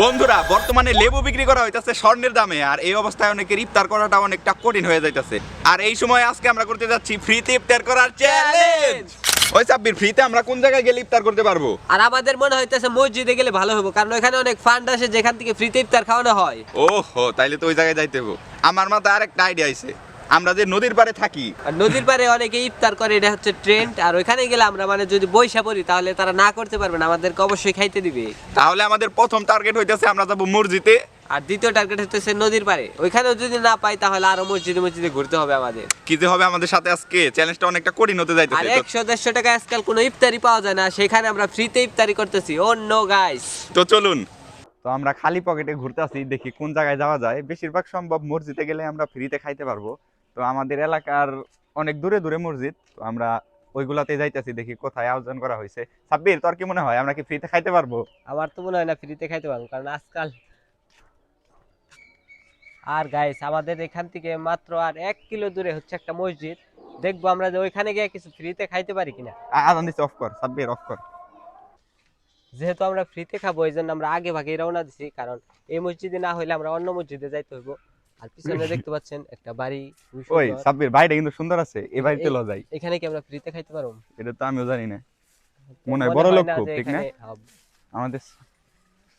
বন্ধুরা বর্তমানে লেবু বিক্রি করা হইতাছে স্বর্ণের দামে, আর এই অবস্থায় অনেকের ইফতার করাটা অনেকটা কঠিন হয়ে যাইতাছে। আর এই সময় আজকে আমরা করতে যাচ্ছি ফ্রিতে ইফতার করার চ্যালেঞ্জ। ওই সাব্বির, ফ্রিতে আমরা কোন জায়গায় গেলে ইফতার করতে পারবো? আর আমাদের মনে হইতেছে মসজিদে গেলে ভালো হবে, কারণ ওখানে অনেক ফান্ড আসে যেখান থেকে ফ্রিতে ইফতার খাওয়ানো হয়। ওহো, তাইলে তো ওই জায়গায় যাইতে হবে। আমার মাথায় আরেকটা আইডিয়া আইছে, আমরা যে নদীর পাড়ে থাকি, আর নদীর পাড়ে অনেকে ইফতার করে, এটা হচ্ছে ট্রেন্ড। আর ওইখানে গেলে আমরা মানে যদি বৈশা পড়ি তাহলে তারা না করতে পারবে না, আমাদেরকে অবশ্যই খাইতে দিবে। তাহলে আমাদের প্রথম টার্গেট হইতেছে আমরা যাবো মসজিদে, আর দ্বিতীয় টার্গেট হচ্ছে নদীর পাড়ে। ওইখানেও যদি না পাই তাহলে আরো মসজিদে মসজিদে ঘুরতে হবে আমাদের। কি যে হবে আমাদের সাথে আজকে, চ্যালেঞ্জটা অনেকটা কঠিন হতে আর যাইতেছে। 100-150 টাকা আজকাল কোনো ইফতারি পাওয়া যায় না, সেখানে আমরা ফ্রিতে ইফতারি করতেছি। ও নো গাইস, তো চলুন। তো আমরা খালি পকেটে ঘুরতে আসি, দেখি কোন জায়গায় যাওয়া যায়। বেশিরভাগ সম্ভব মসজিদে গেলে আমরা ফ্রিতে খাইতে পারবো। তো আমাদের এলাকার অনেক দূরে দূরে মসজিদ, তো আমরা ওইগুলাতে যাইতেছি, দেখি কোথায় আয়োজন করা হয়েছে। সাব্বির, তোর কি মনে হয় আমরা কি ফ্রিতে খাইতে পারবো? আমার তো মনে হয় না ফ্রিতে খাইতে পারবো, কারণ আজকাল। আর গাইস, আমাদের এখান থেকে মাত্র আর 1 কিলো দূরে হচ্ছে একটা মসজিদ। দেখবো আমরা যে ওইখানে গিয়ে কিছু ফ্রিতে খাইতে পারি কিনা। আজান দিচ্ছে, অফ কর সাব্বির, অফ কর। যেহেতু আমরা ফ্রিতে খাবো, এই জন্য আমরা আগে ভাগে রওনা দিছি, কারণ এই মসজিদে না হইলে আমরা অন্য মসজিদে যাইতে হইব। আর পিছনে দেখতে পাচ্ছেন একটা বাড়ি, খুবই ওই সুন্দর। সাব্বির, বাড়িটা কিন্তু সুন্দর আছে, এই বাড়িতে লো যাই। এখানে কি আমরা ফ্রিতে খাইতে পারবো? এটা তো আমিও জানি না, মনে হয় বড় লোক খুব, যে ঠিক না? এখানে আমাদের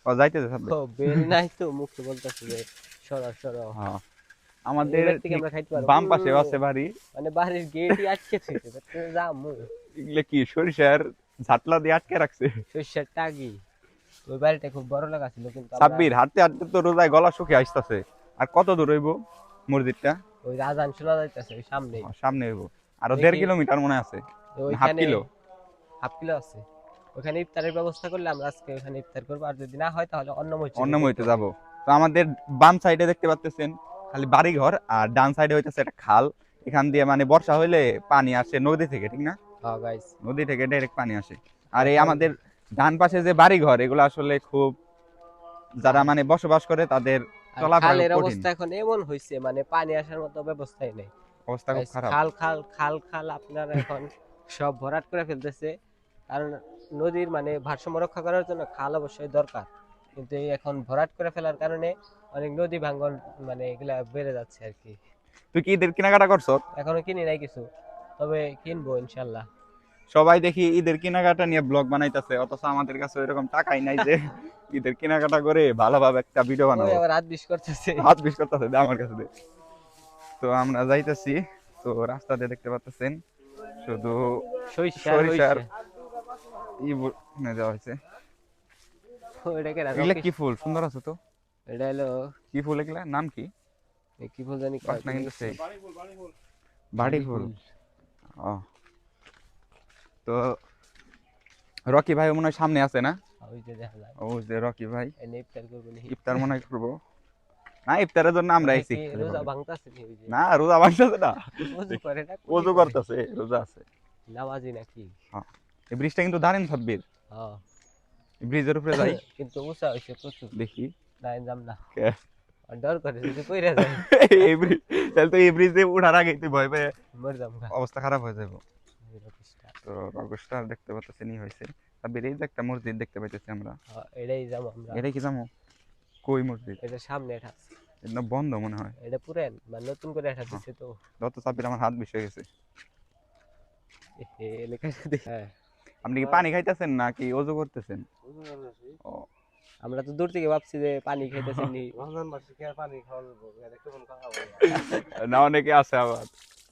যাইতেছে সাব্বির। বেল নাই তো, মুখে বলতেছে যে সরো সরো। হ্যাঁ, আমাদের এবার থেকে আমরা খাইতে পারবো। বাম পাশে আছে বাড়ি। মানে বাড়ির গেটই আটকে থেকে যামু। এগুলো কি সরিষার ঝাটলা দিয়ে আটকে রাখছে? সর্ষের টাগি। ওই বাড়িটা খুব বড় লাগা ছিল, কিন্তু সাব্বির, হাঁটতে হাঁটতে তো রোজায় গলা শুকিয়ে আসতেছে। আর কত দূর হইব মসজিদটা? ওই আজান শোনা যাইতেছে ওই সামনে। সামনে হইব, আরো দেখি। 1.5 কিলোমিটার মনে আছে। হাফ ওইখানে কিলো। হাফ কিলো আছে। ওখানে ইফতারের ব্যবস্থা করলে আমরা আজকে ওখানে ইফতার করবো, আর যদি না হয় তাহলে অন্য অন্য মসজিদে মইতে যাব। তো আমাদের বাম সাইডে দেখতে পাচ্ছেন খালি বাড়ি ঘর, আর ডান সাইডে হইতেছে একটা খাল। এখান দিয়ে মানে বর্ষা হইলে পানি আসে নদী থেকে, ঠিক না? হ্যাঁ গাইস, নদী থেকে ডাইরেক্ট পানি আসে। আর এই আমাদের ডান পাশে যে বাড়ি ঘর, এগুলো আসলে খুব, যারা মানে বসবাস করে তাদের চলাফেরা খালের কঠিন। অবস্থা এখন এমন হইছে, মানে পানি আসার মতো ব্যবস্থাই নেই। অবস্থা খুব খারাপ। খাল খাল খাল খাল আপনারা এখন সব ভরাট করে ফেলতেছে, কারণ নদীর মানে ভারসাম্য রক্ষা করার জন্য খাল অবশ্যই দরকার, কিন্তু এই এখন ভরাট করে ফেলার কারণে অনেক নদী ভাঙ্গন মানে এগুলা বেড়ে যাচ্ছে আর কি। তুই কি ঈদের কেনাকাটা করছ? এখনো কিনি নাই কিছু, তবে কিনবো ইনশাল্লাহ। সবাই দেখি ঈদের কেনাকাটা নিয়ে ব্লগ বানাইতেছে, অথচ আমাদের কাছে ওইরকম টাকাই নাই যে ঈদের কেনাকাটা করে ভালোভাবে একটা ভিডিও বানাবো। ওই আবার হাত বিষ করতেছে। হাত বিশ করতেছে, দে আমার কাছে দে। তো আমরা যাইতেছি, তো রাস্তাতে দেখতে পাচ্ছেন শুধু সরিষার ই দেওয়া হয়েছে। এগুলা কি ফুল সুন্দর আছে তো? এটা হলো কি ফুল এগুলা, নাম কি? কি ফুল জানি, বাসনা কিন্তু সেই বাড়ি ফুল। ও, তো রকি ভাই মনে হয় সামনে আছে না? ওই যে দেখা যায়। ও যে রকি ভাই এনে ইফতার করবো নি। ইফতার মনে হয় করবো না, ইফতারের জন্য আমরা মানে আইছি। কি রোজা ভাঙতাছে নি? ওই যে না, রোজা ভাঙতেছে না, ওযু করে না, ওযু করতেছে, রোজা আছে। নামাজি নাকি? হ্যাঁ, এই ব্রিজটা কিন্তু দারুণ সাব্বির। হ্যাঁ, ব্রিজের উপরে যাই, কিন্তু উঁচা হইছে প্রচুর। দেখি। না যাম না, কে? আর ডর করে যদি পইরা যায় এই ব্রিজ, তাহলে তো এই ব্রিজে উঠার আগে তুই ভয় পেয়ে মর যাম গা। অবস্থা খারাপ হয়ে যাবে। এই রকিসটা। তো রগস্টার দেখতে পাচ্ছেন ই হয়েছে। সাব্বির, এই যে একটা মসজিদ দেখতে পাইতেছি আমরা। হ্যাঁ, এটাই যাম আমরা। এটা কি যাবো? কই মসজিদ? এটা সামনে এটা আছে। এটা বন্ধ মনে হয়। এটা পুরান মানে নতুন করে এটা দিছে তো। যত সাব্বির, আমার হাত বিষয় গেছে। এ লেখা দেখি। হ্যাঁ, আপনি কি পানি খাইতেছেন নাকি ওযু করতেছেন? ও, আমরা তো দূর থেকে ভাবছি যে পানি খাইতেছেন নি। রমজান মাসে কি আর পানি খাওয়া যাবো? এটা কেমন খাওয়া হবে? না, অনেকে আছে আবার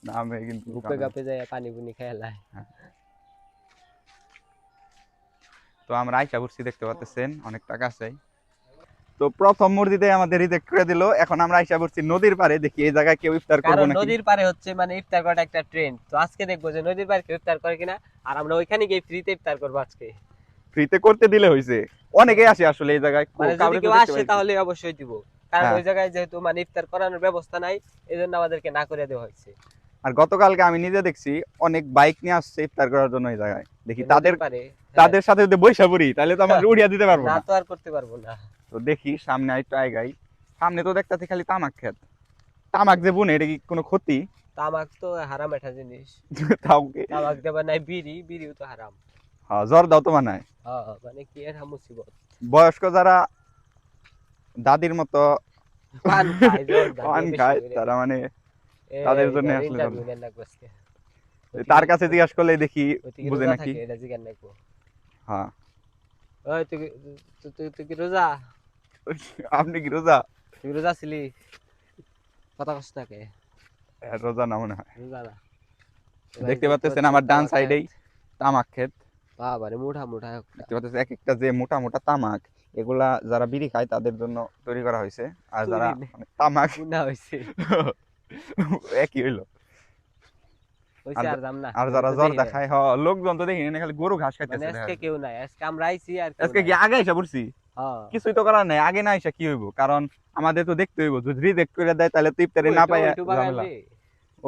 নামে কিন্তু উপে গাপে যায় পানি বুনি খেলায়। তো আমরা আইসা করছি, দেখতে পাচ্ছেন অনেক টাকা আছে। তো প্রথম মসজিদে আমাদের রিজেক্ট করে দিল। এখন আমরা আইসা করছি নদীর পাড়ে, দেখি এই জায়গায় কেউ ইফতার করবে কারণ নাকি। নদীর পারে হচ্ছে মানে ইফতার করাটা একটা ট্রেন্ড। তো আজকে দেখবো যে নদীর পারে কেউ ইফতার করে কিনা, আর আমরা ওইখানে গিয়ে ফ্রিতে ইফতার করবো আজকে। ফ্রিতে করতে দিলে হইছে, অনেকেই আসে আসলে এই জায়গায়। মানে যদি কাউরে তো কেউ দেখতে আসে পাইছি। তাহলে অবশ্যই দিব, কারণ হ্যাঁ। ওই জায়গায় যেহেতু মানে ইফতার করানোর ব্যবস্থা নাই, এজন্য আমাদেরকে না করে দেওয়া হয়েছে। আর গতকালকে আমি নিজে দেখছি অনেক বাইক নিয়ে আসছে ইফতার করার জন্য এই জায়গায়। দেখি তাদের নদীর পাড়ে, হ্যাঁ। তাদের সাথে যদি বৈশা পড়ি তাহলে তো আমরা উড়িয়ে দিতে পারবো না না। তো আর করতে পারবো না। তো দেখি সামনে আরেকটু আগাই। সামনে তো দেখতাছি খালি তামাক ক্ষেত। তামাক যে বুনে, এটা কি কোনো ক্ষতি? তামাক তো হারাম একটা জিনিস। তাও কি? তামাক দেবা নাই, বিড়ি, বিড়িও তো হারাম। হ্যাঁ, জ্বর দাও তো মানায়। হ্যাঁ, মানে কি এর মুসিবত। বয়স্ক যারা দাদির মতো পান খায় জোর পান দাঁড়িয়ে খায়, বেশি করে। তারা মানে তাদের জন্য আসলে ইন্টারভিউ চলে। নেন না আজকে। তার কাছে জিজ্ঞাসা করলে দেখি ওই থেকে বুঝে রোজা নাকি। থাকে এটা জিজ্ঞাসা নাকবো। হ্যাঁ ওই তুই কি রোজা? আপনি কি রোজা? তুই রোজা ছিলি? কথা কস না কে? রোজা না মনে হয়। রোজা না। দেখতে পাচ্ছেন আমার ডান সাইডেই তামাক ক্ষেত। বাবারে মুঠা মুঠা দেখতে পাচ্ছেন এক একটা যে মোটা মোটা তামাক, এগুলা যারা বিড়ি খায় তাদের জন্য তৈরি করা হয়েছে। আর যারা মানে তামাক গুনা হইছে। একই হইলো। হইছে আর দাম না। আর যারা জর্দা খায়, লোকজন তো দেখি না, খালি গরু ঘাস মানে খাইতেছে। আজকে কেউ নাই, আজকে আমরা আইছি আর কেউ আজকে কি নাই। আগে এসে পড়ছি? হ্যাঁ কিছুই তো করার নাই, আগে না এসে কি হইব? কারণ আমাদের তো দেখতে হইব, যদি রিজেক্ট করে দেয় তাহলে তো ইফতারি না পাই ঝামেলা।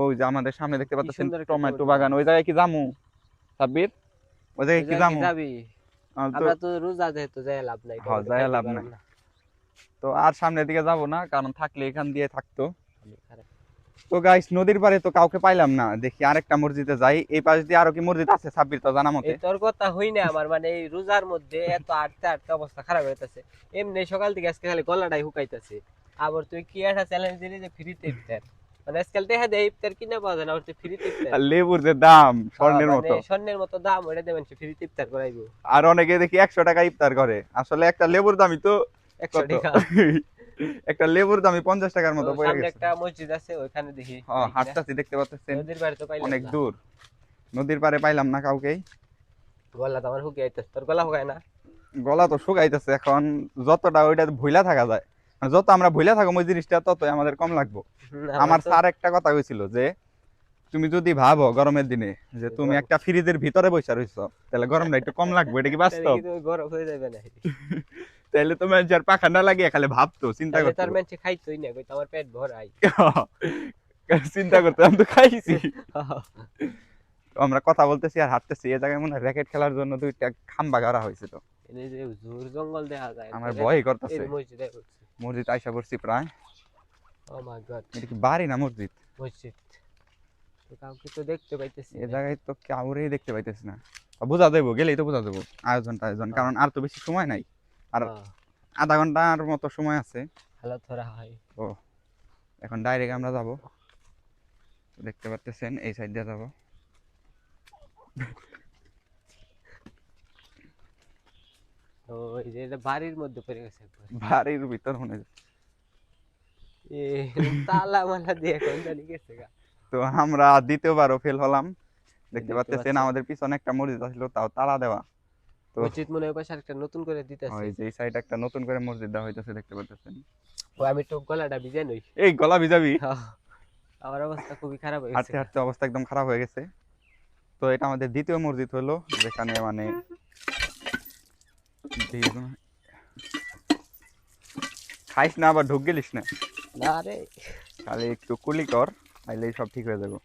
ওই যে আমাদের সামনে দেখতে পাচ্ছেন সুন্দর একটা টমেটো টমেটো বাগান, ওই জায়গায় কি জামু সাব্বির? ওই জায়গায় কি জামু? যাবি? আমরা তো রোজা যেহেতু যাই লাভ নাই। হ্যাঁ, যাই লাভ নাই। তো আর সামনের দিকে যাব না, কারণ থাকলে এখান দিয়ে থাকতো। তো গাইস, নদীর পাড়ে তো কাউকে পাইলাম না, দেখি আরেকটা মসজিদে যাই। এই পাশ দিয়ে আরো কি মসজিদ আছে সাব্বির তো জানা মতে? এই তোর কথা হই না আমার, মানে এই রোজার মধ্যে এত আটতে আটতে অবস্থা খারাপ হইতাছে। এমনি সকাল থেকে আজকে খালি গলাটাই হুকাইতাছে। আবার তুই কি একটা চ্যালেঞ্জ দিলি যে ফ্রিতে ইফতার, মানে আজকাল দেখা দেয় ইফতার কিনে পাওয়া যায় না, আর তুই ফ্রিতে ইফতার। আর লেবুর যে দাম স্বর্ণের মতো, স্বর্ণের মতো দাম, ওইটা দেবেন ফ্রিতে ইফতার করাইবো। আর অনেকে দেখি 100 টাকা ইফতার করে। আসলে একটা লেবুর দামই তো 100 টাকা। একটা লেবুর দামই 50 টাকার মতো পড়ে সামনে গেছে। একটা মসজিদ আছে, ওইখানে দেখি। হ্যাঁ, হাঁটতাছি দেখতে পাচ্ছেন, নদীর বাড়ি তো পাইলাম অনেক না। দূর। নদীর পাড়ে পাইলাম না কাউকেই। গলা তো আমার হুকে আইতাছে, তোর গলা হুকায় না? গলা তো শুকাইতেছে এখন। যতটা ওইটা ভুলা থাকা যায়, মানে যত আমরা ভুলা থাকবো ওই জিনিসটা, ততই আমাদের কম লাগবো। আমার স্যার একটা কথা কইছিল যে তুমি যদি ভাবো গরমের দিনে যে তুমি একটা ফ্রিজের ভিতরে বসে রইছো, তাহলে গরমটা একটু কম লাগবে। এটা কি বাস্তব? গরম হয়ে যাবে না? তাহলে তোমার যার পাখা না লাগিয়ে খালি ভাবতো, চিন্তা তাহলে করতো। তার মানুষ খাইতোই না, কইতো আমার পেট ভরাই। চিন্তা করতো আমি তো খাইছি। তো আমরা কথা বলতেছি আর হাঁটতেছি, এই জায়গায় মনে হয় র্যাকেট খেলার জন্য 2টা খাম্বা গাড়া হয়েছিল। এই যে ঝুর জঙ্গল দেখা যায়, আমার ভয় করতেছে। এই মসজিদে উঠছি। মসজিদ আইসা পড়ছি প্রায়। ও মাই গড, এটা কি বাড়ি না মসজিদ? মসজিদ। তো কাউকে তো দেখতে পাইতেছি এই না। জায়গায় তো কাউরেই দেখতে পাইতেছি না। বোঝা যাবো, গেলেই তো বোঝা যাবো আয়োজন, কারণ আর তো বেশি সময় নাই। আর আধা ঘন্টার মতো সময় আছে। হালত ধরা হয়। তো এখন ডাইরেক্ট আমরা যাব, দেখতে পাচ্ছেন এই সাইড দিয়ে যাব। তো এই যে এটা বাড়ির মধ্যে পড়ে গেছে একবার। বাড়ির ভিতর মনে হয়। এ তালা মালা দিয়ে কোন জানি গেছে গা। তো আমরা দ্বিতীয়বারও ফেল হলাম। দেখতে দেখতে পাচ্ছেন পাচ্ছেন। আমাদের পিছনে একটা মসজিদ ছিল, তাও তালা দেওয়া। তো মসজিদ মনে হয় পাশে একটা নতুন করে দিতেছে। ওই যে এই সাইড একটা নতুন করে মসজিদ দেওয়া হইতেছে, দেখতে পাচ্ছেন। ও আমি তো গলাটা ভিজে নই। এই গলা ভিজাবি? আমার অবস্থা খুবই খারাপ হয়ে গেছে। হাঁটতে হাঁটতে অবস্থা একদম খারাপ হয়ে গেছে। তো এটা আমাদের দ্বিতীয় মসজিদ হলো, যেখানে মানে খাইস না আবার ঢুক গেলিস না, না রে, খালি একটু কুলি কর, তাইলেই সব ঠিক হয়ে যাবে।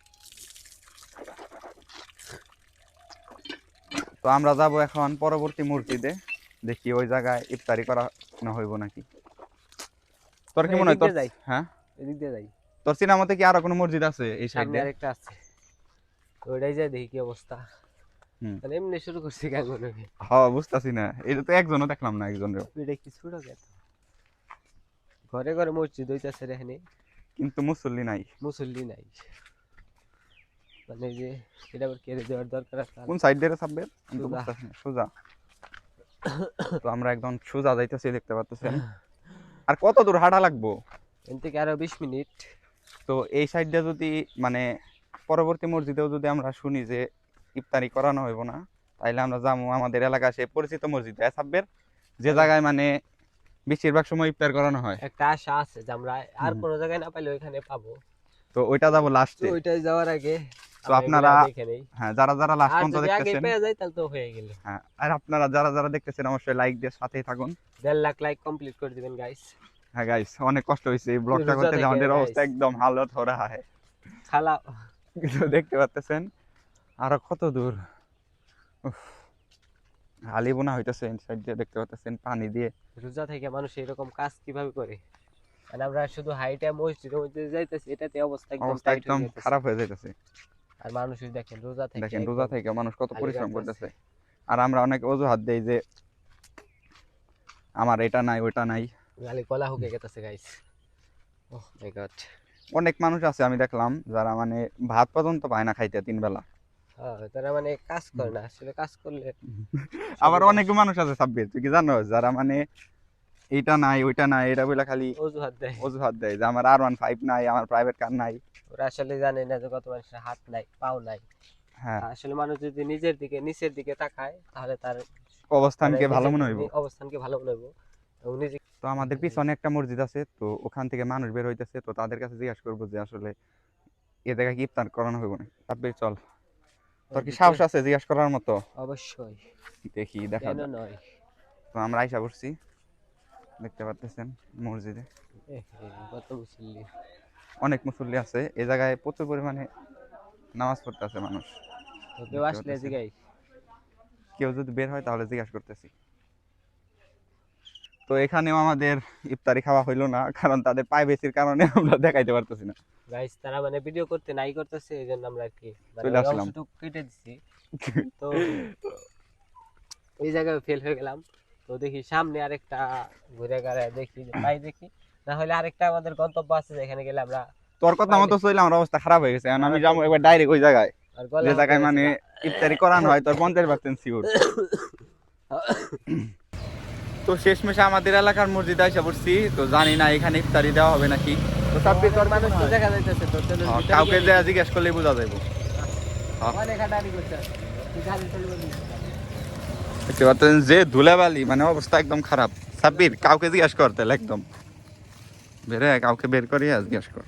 তো আমরা যাব এখন পরবর্তী মসজিদে, দেখি ওই জায়গায় ইফতারি করা না হইব নাকি। তোর কি মনে হয়? তোর হ্যাঁ, এদিক দিয়ে যাই। তোর চিনা মতে কি আরো কোনো মসজিদ আছে এই সামনে সাইডে? আরেকটা আছে, ওইটাই যাই দেখি কি অবস্থা। মানে এমনি শুরু করছি কেন মনে হয়। হ্যাঁ, বুঝতাছি না, এটা তো একজনও দেখলাম না, একজনেরও। এটা কি ছোট কেন? ঘরে ঘরে মসজিদ হইতাছে রে এখানে, কিন্তু মুসল্লি নাই। মুসল্লি নাই। মানে যে এটা আবার কেড়ে দেওয়ার দরকার আছে। কোন সাইড দিয়ে সাববে? আমি তো সোজা। বুঝতাছি না। সোজা। তো আমরা একদম সোজা যাইতেছি, দেখতে পাচ্ছেন। আর কত দূর হাঁটা লাগবো? এখান থেকে আরো 20 মিনিট। তো এই সাইড দিয়ে যদি মানে পরবর্তী মসজিদেও যদি আমরা শুনি যে ইফতারি করানো হইব না, তাইলে আমরা যাবো আমাদের এলাকায় সে পরিচিত মসজিদ সাব্বের, যে জায়গায় মানে বেশিরভাগ সময় ইফতার করানো হয়। একটা আশা আছে যে আমরা আর কোনো জায়গায় না পাইলে ওইখানে পাবো। তো ওইটা যাবো তো লাস্টে। ওইটাই যাওয়ার আগে তো আপনারা এখানেই, হ্যাঁ, যারা যারা লাস্ট আর পর্যন্ত যদি আগে দেখতেছেন, পেয়ে যাই তাহলে তো হয়ে গেল। হ্যাঁ, আর আপনারা যারা যারা দেখতেছেন অবশ্যই লাইক দিয়ে সাথেই থাকুন। 1.5 লাখ লাইক কমপ্লিট করে দিবেন গাইস। হ্যাঁ গাইস, অনেক কষ্ট হয়েছে এই ব্লগটা রোজা করতে, থেকে আমাদের guys। অবস্থা একদম হালত হয়ে রহা है। খালা কিন্তু দেখতে পাচ্ছেন আরো কত দূর। উফ, হালিবোনা হইতেছে সাইড দিয়ে, দেখতে পাচ্ছেন পানি দিয়ে। রোজা থেকে মানুষ এরকম কাজ কিভাবে করে? মানে আমরা শুধু হাইটা মসজিদের মধ্যে যাইতেছি, এটাতে অবস্থা একদম অবস্থা টাইট একদম হয়ে যাইতেছে। খারাপ হয়ে যাইতেছে। আর মানুষ দেখেন রোজা থেকে, দেখেন রোজা থেকে মানুষ কত খালি পরিশ্রম রাখতেছে। করতেছে। আর আমরা অনেক অজুহাত দেই যে আমার এটা নাই ওইটা নাই। গালি কলা হুকে গেতেছে গাইস। ওহ মাই গড। অনেক মানুষ আছে আমি দেখলাম যারা মানে ভাত পর্যন্ত পায় না খাইতে 3 বেলা। হ্যাঁ তারা মানে কাজ করে না, আসলে কাজ করলে আবার অনেক মানুষ আছে সাব্বির, তুই কি জানো, যারা মানে এইটা নাই ওইটা নাই এটা বলে খালি অজুহাত দেয়। অজুহাত দেয় যে আমার R15 নাই, আমার প্রাইভেট কার নাই। ওরা আসলে জানে না যে কত মানুষের হাত নাই, পাও নাই। হ্যাঁ, আসলে মানুষ যদি নিজের দিকে নিচের দিকে তাকায় তাহলে তার অবস্থানকে মানে ভালো নিজের মনে হইব। অবস্থানকে ভালো মনে হইব এবং নিজে। তো আমাদের পিছনে একটা মসজিদ আছে, তো ওখান থেকে মানুষ বের হইতেছে, তো তাদের কাছে জিজ্ঞাসা করবো যে আসলে এ জায়গায় কি ইফতার করানো হইব না। সাব্বির চল, তোর কি সাহস আছে জিজ্ঞাসা করার মতো? অবশ্যই, দেখি দেখা কেন যাক। নয়। তো আমরা আইসা পড়ছি, দেখতে পারতেছেন মসজিদে কত মুসল্লি। অনেক মুসল্লি আছে, এই জায়গায় প্রচুর পরিমাণে নামাজ পড়তে আছে মানুষ। তো কেউ দেখতে আসলে পারতেছেন। জিগাই। কেউ যদি বের হয় তাহলে জিজ্ঞাসা করতেছি। তো এখানেও আমাদের ইফতারি খাওয়া হইলো না, কারণ তাদের প্রাইভেসির কারণে আমরা দেখাইতে পারতেছি না। গাইস তারা মানে ভিডিও করতে নাই করতেছে, এই জন্য আমরা আর কি মানে চলে ওই আসলাম। অংশটুকু কেটে দিছি। তো এই জায়গায় ফেল হয়ে গেলাম। তো দেখি সামনে আরেকটা ঘুরে ঘুরে দেখি যে পাই দেখি, না হলে আরেকটা আমাদের গন্তব্য আছে যেখানে গেলে আমরা। তোর কথা মতো চলে আমার অবস্থা খারাপ হয়ে গেছে, এখন আমি যাবো একবার ডাইরেক্ট ওই জায়গায় আর গলা যে হাতে জায়গায় গেছে মানে গা। ইফতারি করানো হয় তোর 50% শিওর। তো শেষমেশে আমাদের এলাকার মসজিদে এসে পড়ছি, তো জানি না এখানে ইফতারি দেওয়া হবে নাকি। তো সাব্বির তোর মানুষ তো দেখা যাইতেছে, তো চলো ভিতরে কাউকে গিয়ে যা দেখি। জিজ্ঞেস করলেই বোঝা যাইব। অনেক হাঁটাহাঁটি করছে। তুই গাড়ি চলবে না। দেখতে পাচ্ছেন যে ধুলাবালি, মানে অবস্থা একদম খারাপ। সাব্বির কাউকে জিজ্ঞেস কর তাহলে, একদম বের হয়ে কাউকে বের করিয়া জিজ্ঞেস কর।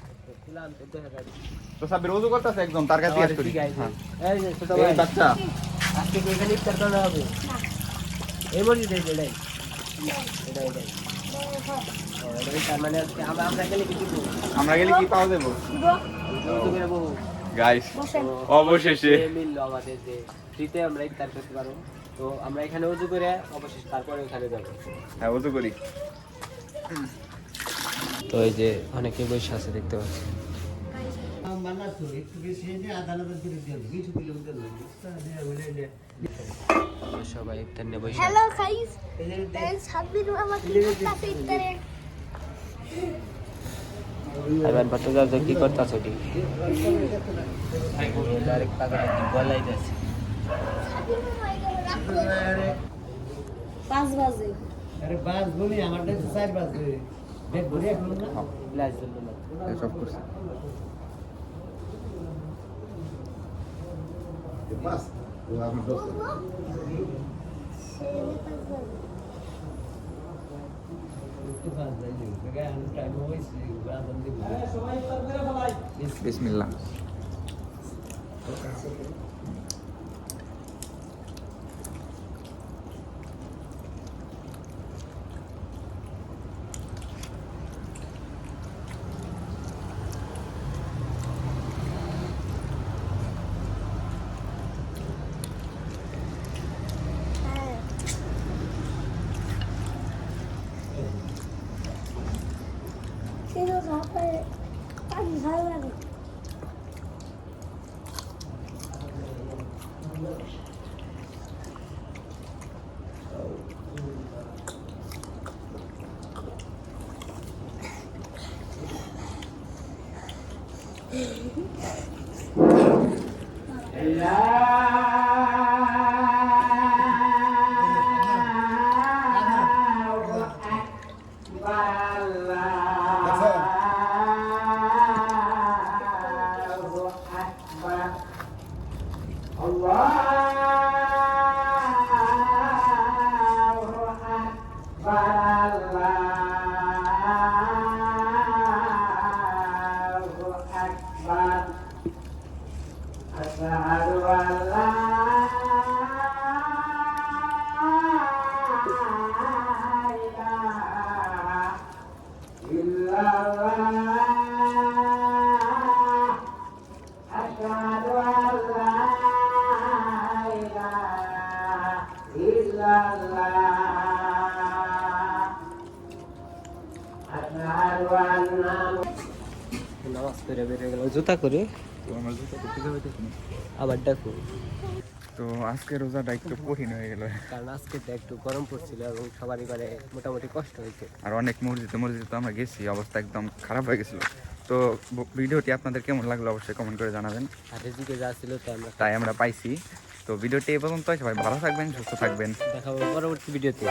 তুলাম তো দেখা যায়। তো সাব্বির ওযু করতেছে একদম, তার কাছে জিজ্ঞেস করি। হ্যাঁ। এই যে ছোট এই ভাই, বাচ্চা আজকে কি এখানে ইফতার করা হবে? এই মসজিদে এটাই। এটাই। তার মানে আজকে আমরা গেলে কি দিব? আমরা গেলে কি পাওয়া যাবো যৌতুক করে বউ। গাইস? অবশেষে মিললো আমাদের যে ফ্রিতে আমরা ইফতার করতে পারবো। তো আমরা এখানে উজু করে অবশেষে তারপরে ওখানে যাবো। হ্যাঁ ওযু করি। তো এই যে অনেকে বসে আছে দেখতে পাচ্ছি। সবাই ইফতার নিয়ে বসে। হ্যালো গাইস, সাব্বির আমাকে কাছে ইফতারে আইমান পাত্র যা কি করতেছ কি? ডাইরেক্ট পাগল কি বলাই যাচ্ছে। 5 বাজে। আরে বাস বলি আমারটা তো 4 বাজে দেখ ঘুরে এখন না লাইট জ্বললো না। সব করছি। তো বাস যাইলো গা আমি টাইম হইছে আদান দিব বিসমিল্লাহ। কিন্তু তারপরে পানি ভালো লাগে। নামাজ পড়ে বেরিয়ে গেল জুতা করে। আবার ডাকো। তো আজকে রোজাটা একটু কঠিন হয়ে গেল, কারণ আজকে তো একটু গরম পড়ছিল এবং সবারই মানে মোটামুটি কষ্ট হয়েছে। আর অনেক মসজিদে তো আমরা গেছি, অবস্থা একদম খারাপ হয়ে গেছিল। তো ভিডিওটি আপনাদের কেমন লাগলো অবশ্যই কমেন্ট করে জানাবেন। আর এদিকে যা ছিল তাই আমরা পাইছি। তো ভিডিওটি এই পর্যন্ত, সবাই ভালো থাকবেন, সুস্থ থাকবেন। দেখাবো পরবর্তী ভিডিওতে।